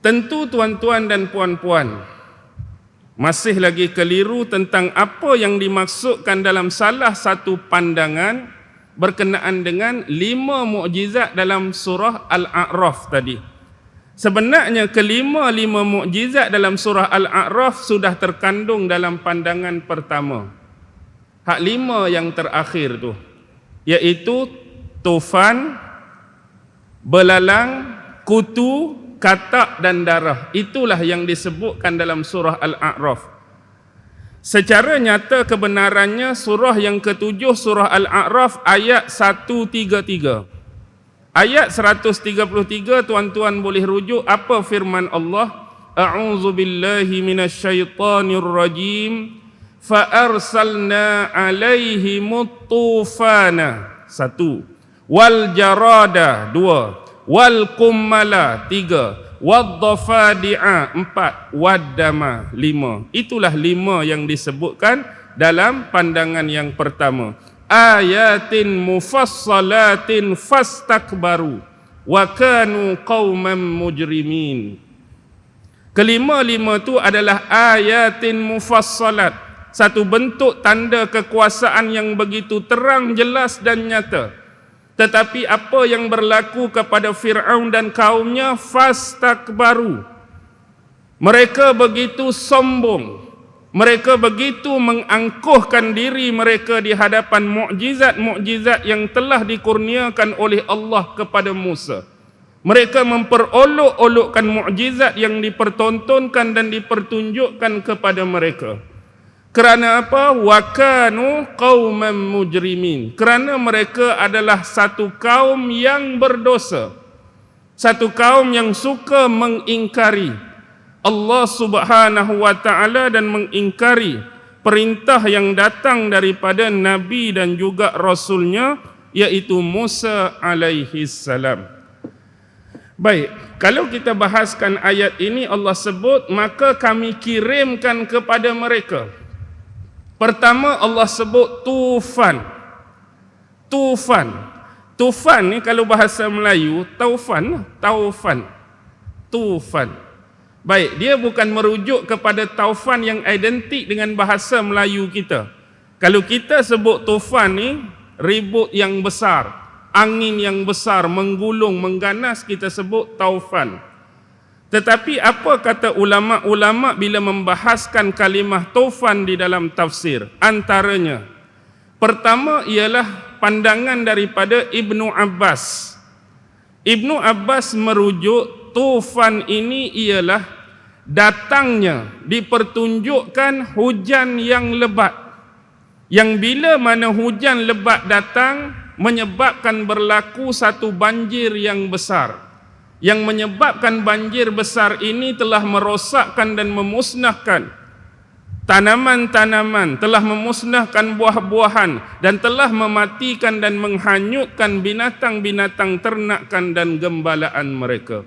Tentu tuan-tuan dan puan-puan masih lagi keliru tentang apa yang dimaksudkan dalam salah satu pandangan berkenaan dengan 5 mukjizat dalam surah Al-A'raf tadi. Sebenarnya kelima-lima mukjizat dalam surah Al-A'raf sudah terkandung dalam pandangan pertama. Hak 5 yang terakhir tu, iaitu tufan, belalang, kutu, katak dan darah. Itulah yang disebutkan dalam surah Al-A'raf. Secara nyata kebenarannya surah yang ke-7 surah Al-A'raf ayat 133. Ayat 133 tuan-tuan boleh rujuk apa firman Allah? A'udzu billahi minasyaitonir rajim. Fa arsalna 'alaihimut tufana. 1. Wal jarada. 2. Wal kummala 3, waddafadi'a 4, waddama 5. Itulah 5 yang disebutkan dalam pandangan yang pertama. Ayatin mufassalatin fastakbaru wa kanu qauman mujrimin. Kelima-lima itu adalah ayatin mufassalat, satu bentuk tanda kekuasaan yang begitu terang, jelas dan nyata. Tetapi apa yang berlaku kepada Fir'aun dan kaumnya? Fastakbaru. Mereka begitu sombong. Mereka begitu mengangkuhkan diri mereka di hadapan mukjizat-mukjizat yang telah dikurniakan oleh Allah kepada Musa. Mereka memperolok-olokkan mukjizat yang dipertontonkan dan dipertunjukkan kepada mereka. Kerana apa? Wa kanu qauman mujrimin. Kerana mereka adalah satu kaum yang berdosa. Satu kaum yang suka mengingkari Allah Subhanahu wa taala dan mengingkari perintah yang datang daripada nabi dan juga rasulnya, iaitu Musa alaihi salam. Baik, kalau kita bahaskan ayat ini, Allah sebut maka kami kirimkan kepada mereka. Pertama Allah sebut tufan. Tufan. Tufan ni kalau bahasa Melayu taufan. Tufan. Baik, dia bukan merujuk kepada taufan yang identik dengan bahasa Melayu kita. Kalau kita sebut tufan ni ribut yang besar, angin yang besar menggulung, mengganas, kita sebut taufan. Tetapi apa kata ulama-ulama bila membahaskan kalimah tufan di dalam tafsir? Antaranya, pertama ialah pandangan daripada Ibnu Abbas. Ibnu Abbas merujuk tufan ini ialah datangnya, dipertunjukkan hujan yang lebat. Yang bila mana hujan lebat datang, menyebabkan berlaku satu banjir yang besar. Yang menyebabkan banjir besar ini telah merosakkan dan memusnahkan tanaman-tanaman, telah memusnahkan buah-buahan, dan telah mematikan dan menghanyutkan binatang-binatang ternakan dan gembalaan mereka.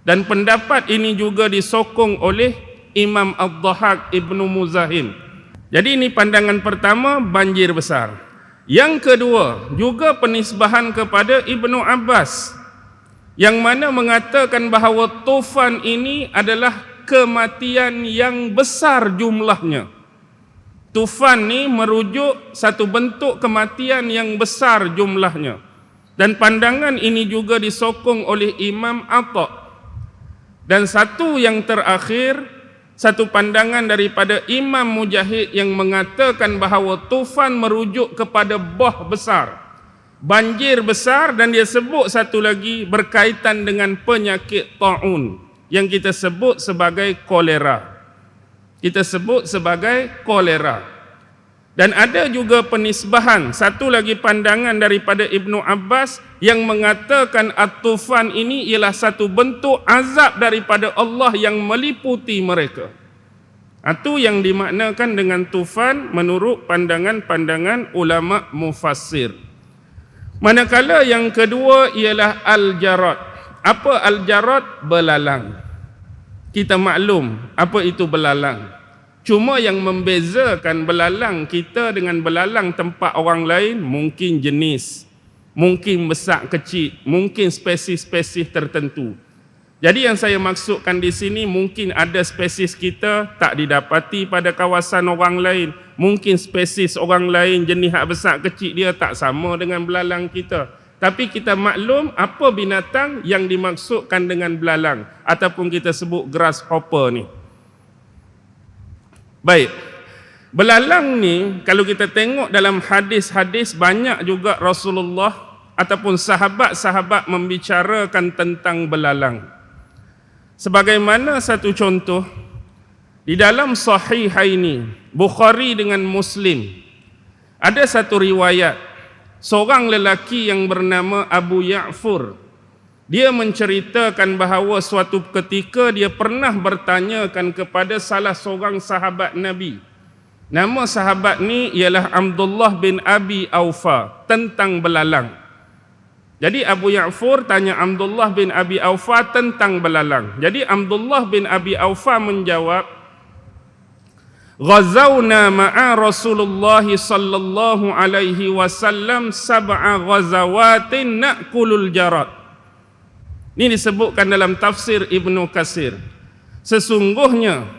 Dan pendapat ini juga disokong oleh Imam Ad-Dhahak Ibnu Muzahim. Jadi ini pandangan pertama, banjir besar. Yang kedua, juga penisbahan kepada Ibnu Abbas, yang mana mengatakan bahawa tufan ini adalah kematian yang besar jumlahnya. Tufan ni merujuk satu bentuk kematian yang besar jumlahnya. Dan pandangan ini juga disokong oleh Imam Atha. Dan satu yang terakhir, satu pandangan daripada Imam Mujahid yang mengatakan bahawa tufan merujuk kepada bah besar, banjir besar, dan dia sebut satu lagi berkaitan dengan penyakit ta'un yang kita sebut sebagai kolera. Kita sebut sebagai kolera. Dan ada juga penisbahan, satu lagi pandangan daripada Ibnu Abbas yang mengatakan at-tufan ini ialah satu bentuk azab daripada Allah yang meliputi mereka. Itu yang dimaknakan dengan tufan menurut pandangan-pandangan ulama mufassir. Manakala yang kedua ialah al-jarad. Apa al-jarad? Belalang. Kita maklum apa itu belalang. Cuma yang membezakan belalang kita dengan belalang tempat orang lain mungkin jenis, mungkin besar kecil, mungkin spesies-spesies tertentu. Jadi yang saya maksudkan di sini, mungkin ada spesies kita tak didapati pada kawasan orang lain. Mungkin spesies orang lain jenis hak besar kecil dia tak sama dengan belalang kita. Tapi kita maklum apa binatang yang dimaksudkan dengan belalang ataupun kita sebut grasshopper ni. Baik. Belalang ni kalau kita tengok dalam hadis-hadis, banyak juga Rasulullah ataupun sahabat-sahabat membicarakan tentang belalang. Sebagaimana satu contoh, di dalam Sahihaini, Bukhari dengan Muslim, ada satu riwayat, seorang lelaki yang bernama Abu Ya'fur, dia menceritakan bahawa suatu ketika dia pernah bertanyakan kepada salah seorang sahabat Nabi. Nama sahabat ni ialah Abdullah bin Abi Aufa, tentang belalang. Jadi Abu Ya'fur tanya Abdullah bin Abi Aufa tentang belalang. Jadi Abdullah bin Abi Aufa menjawab, "Ghazawna ma'a Rasulullah sallallahu alaihi wasallam sab'a ghazawatin na'kulul jarad." Ini disebutkan dalam tafsir Ibnu Katsir. Sesungguhnya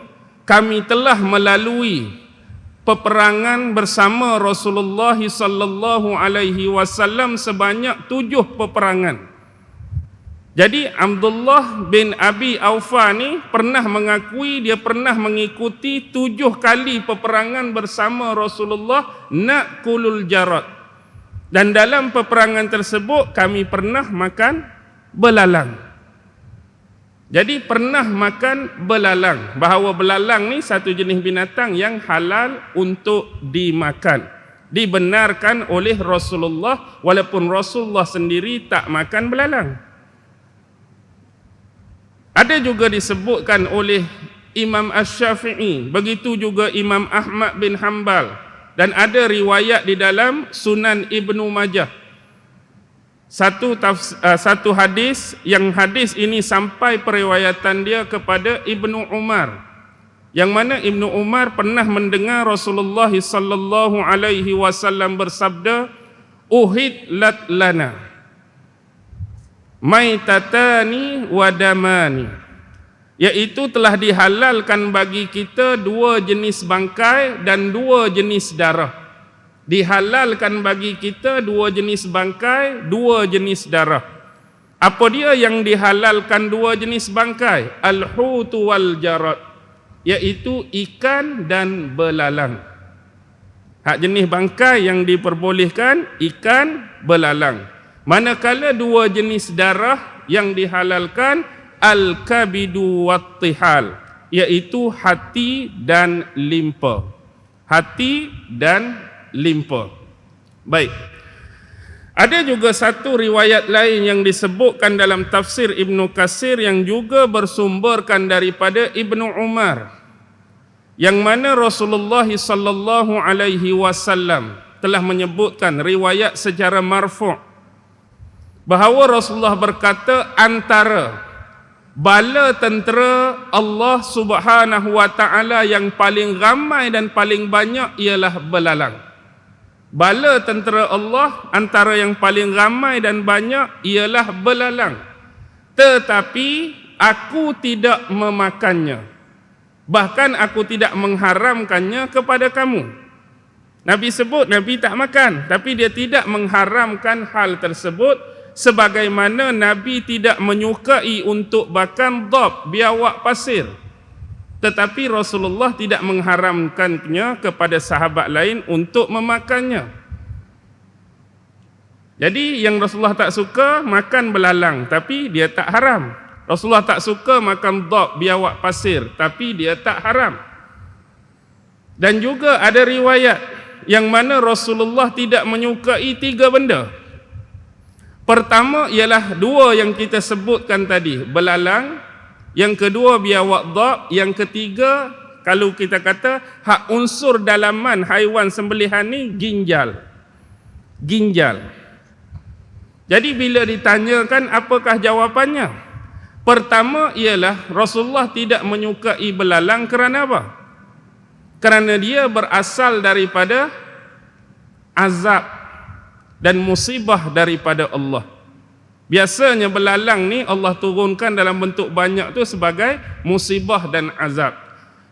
kami telah melalui peperangan bersama Rasulullah sallallahu alaihi wasallam sebanyak 7 peperangan. Jadi Abdullah bin Abi Aufa ni pernah mengakui dia pernah mengikuti 7 kali peperangan bersama Rasulullah na'kulul jarad. Dan dalam peperangan tersebut kami pernah makan belalang. Jadi pernah makan belalang, bahawa belalang ni satu jenis binatang yang halal untuk dimakan. Dibenarkan oleh Rasulullah, walaupun Rasulullah sendiri tak makan belalang. Ada juga disebutkan oleh Imam Asy-Syafi'i, begitu juga Imam Ahmad bin Hanbal, dan ada riwayat di dalam Sunan Ibnu Majah. Satu hadis, yang hadis ini sampai periwayatan dia kepada Ibnu Umar, yang mana Ibnu Umar pernah mendengar Rasulullah sallallahu alaihi wasallam bersabda, "Uhillat lana maitatani wa damani," iaitu telah dihalalkan bagi kita 2 jenis bangkai dan 2 jenis darah. Dihalalkan bagi kita 2 jenis bangkai, 2 jenis darah. Apa dia yang dihalalkan 2 jenis bangkai? Al-hutu wal jarad, iaitu ikan dan belalang. Hak jenis bangkai yang diperbolehkan ikan, belalang. Manakala 2 jenis darah yang dihalalkan al-kabidu wat tihal, iaitu hati dan limpa. Hati dan limpa. Baik. Ada juga satu riwayat lain yang disebutkan dalam tafsir Ibnu Katsir yang juga bersumberkan daripada Ibnu Umar, yang mana Rasulullah sallallahu alaihi wasallam telah menyebutkan riwayat secara marfu' bahawa Rasulullah berkata, antara bala tentera Allah Subhanahu wa taala yang paling ramai dan paling banyak ialah belalang. Bala tentera Allah antara yang paling ramai dan banyak ialah belalang. Tetapi aku tidak memakannya. Bahkan aku tidak mengharamkannya kepada kamu. Nabi sebut Nabi tak makan, tapi dia tidak mengharamkan hal tersebut, sebagaimana Nabi tidak menyukai untuk makan dhab, biawak pasir. Tetapi Rasulullah tidak mengharamkannya kepada sahabat lain untuk memakannya. Jadi yang Rasulullah tak suka makan belalang, tapi dia tak haram. Rasulullah tak suka makan dhab, biawak pasir, tapi dia tak haram. Dan juga ada riwayat yang mana Rasulullah tidak menyukai 3 benda. Pertama ialah 2 yang kita sebutkan tadi, belalang. Yang kedua biawak dhab. Yang ketiga, kalau kita kata hak unsur dalaman haiwan sembelihan ni, ginjal. Ginjal. Jadi bila ditanyakan apakah jawapannya? Pertama ialah Rasulullah tidak menyukai belalang kerana apa? Kerana dia berasal daripada azab dan musibah daripada Allah. Biasanya belalang ni Allah turunkan dalam bentuk banyak tu sebagai musibah dan azab.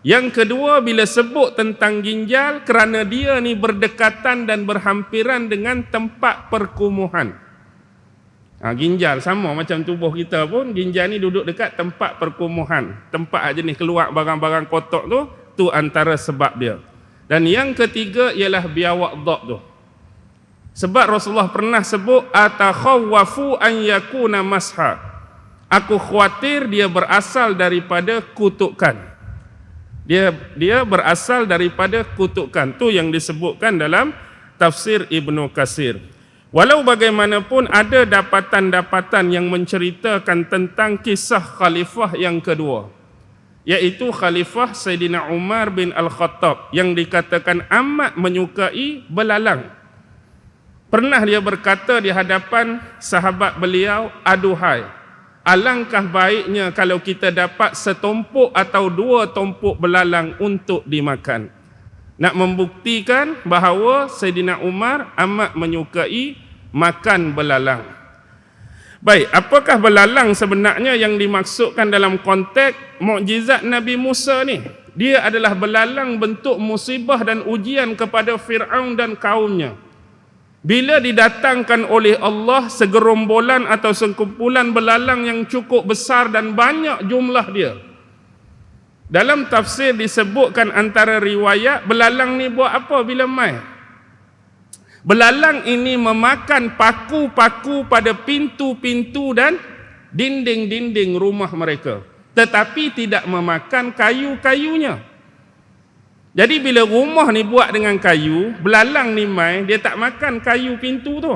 Yang kedua, bila sebut tentang ginjal, kerana dia ni berdekatan dan berhampiran dengan tempat perkumuhan. Ginjal sama macam tubuh kita pun, ginjal ni duduk dekat tempat perkumuhan, tempat jenis keluar barang-barang kotor tu antara sebab dia. Dan yang ketiga ialah biawak dhab tu. Sebab Rasulullah pernah sebut, atakhawwafu an yakuna masha. Aku khawatir dia berasal daripada kutukan. Dia berasal daripada kutukan. Tu yang disebutkan dalam tafsir Ibnu Katsir. Walau bagaimanapun ada dapatan-dapatan yang menceritakan tentang kisah khalifah yang kedua, iaitu khalifah Sayyidina Umar bin Al-Khattab yang dikatakan amat menyukai belalang. Pernah dia berkata di hadapan sahabat beliau, aduhai, alangkah baiknya kalau kita dapat setumpuk atau 2 tumpuk belalang untuk dimakan. Nak membuktikan bahawa Sayyidina Umar amat menyukai makan belalang. Baik, apakah belalang sebenarnya yang dimaksudkan dalam konteks mukjizat Nabi Musa ni? Dia adalah belalang bentuk musibah dan ujian kepada Fir'aun dan kaumnya. Bila didatangkan oleh Allah segerombolan atau sekumpulan belalang yang cukup besar dan banyak jumlah dia. Dalam tafsir disebutkan antara riwayat, belalang ni buat apa bila mai? Belalang ini memakan paku-paku pada pintu-pintu dan dinding-dinding rumah mereka, tetapi tidak memakan kayu-kayunya. Jadi bila rumah ni buat dengan kayu, belalang ni mai, dia tak makan kayu pintu tu.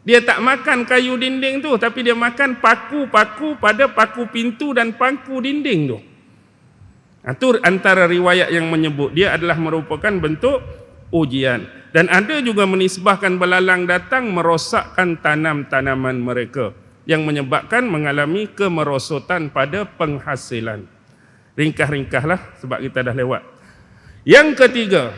Dia tak makan kayu dinding tu, tapi dia makan paku-paku pada paku pintu dan paku dinding tu. Itu antara riwayat yang menyebut dia adalah merupakan bentuk ujian. Dan ada juga menisbahkan belalang datang merosakkan tanam-tanaman mereka, yang menyebabkan mengalami kemerosotan pada penghasilan. Ringkas-ringkaslah sebab kita dah lewat. Yang ketiga,